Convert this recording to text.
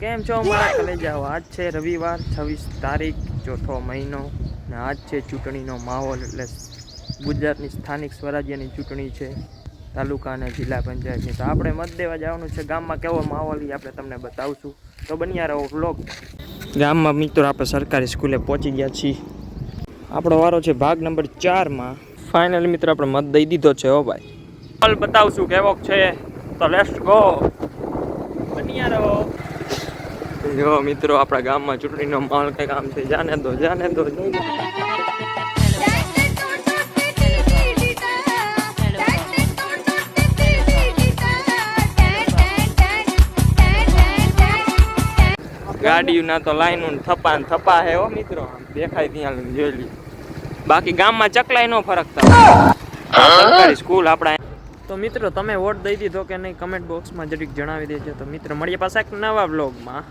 કેમ છો મારા કલેજાઓ? આજ છે રવિવાર 26 તારીખ ચોથો મહિનો ને આજ છે ચૂંટણીનો માહોલ. એટલે ગુજરાતની સ્થાનિક સ્વરાજ્યની ચૂંટણી છે, તાલુકા અને જિલ્લા પંચાયતની. તો આપણે મત દેવા જવાનું છે. ગામમાં કેવો માહોલ એ આપણે તમને બતાવશું, તો બન્યા રહો વ્લોગ. ગામમાં મિત્રો આપણે સરકારી સ્કૂલે પહોંચી ગયા છીએ. આપણો વારો છે ભાગ નંબર 4માં. ફાઇનલી મિત્રો આપણે મત દઈ દીધો છે. હો ભાઈ, માહોલ બતાવશું કેવોક છે, તો લેટ્સ ગો. બન્યા રહો. જો મિત્રો આપણા ગામમાં ચૂંટણીનો માહોલ કંઈક આમ છે. જાને દો ગાડીઓના તો લાઈનો થપા હે હો મિત્રો, દેખાય ત્યાં જોઈ લી. બાકી ગામમાં ચકલાય નો ફરકતા. સરકારી સ્કૂલ આપણા. તો મિત્રો તમે વોટ દઈ દીધો કે નહીં, કમેન્ટ બોક્સમાં જરીક જણાવી દેજો. તો મિત્રો મળીએ પાછા એક નવા વ્લોગમાં.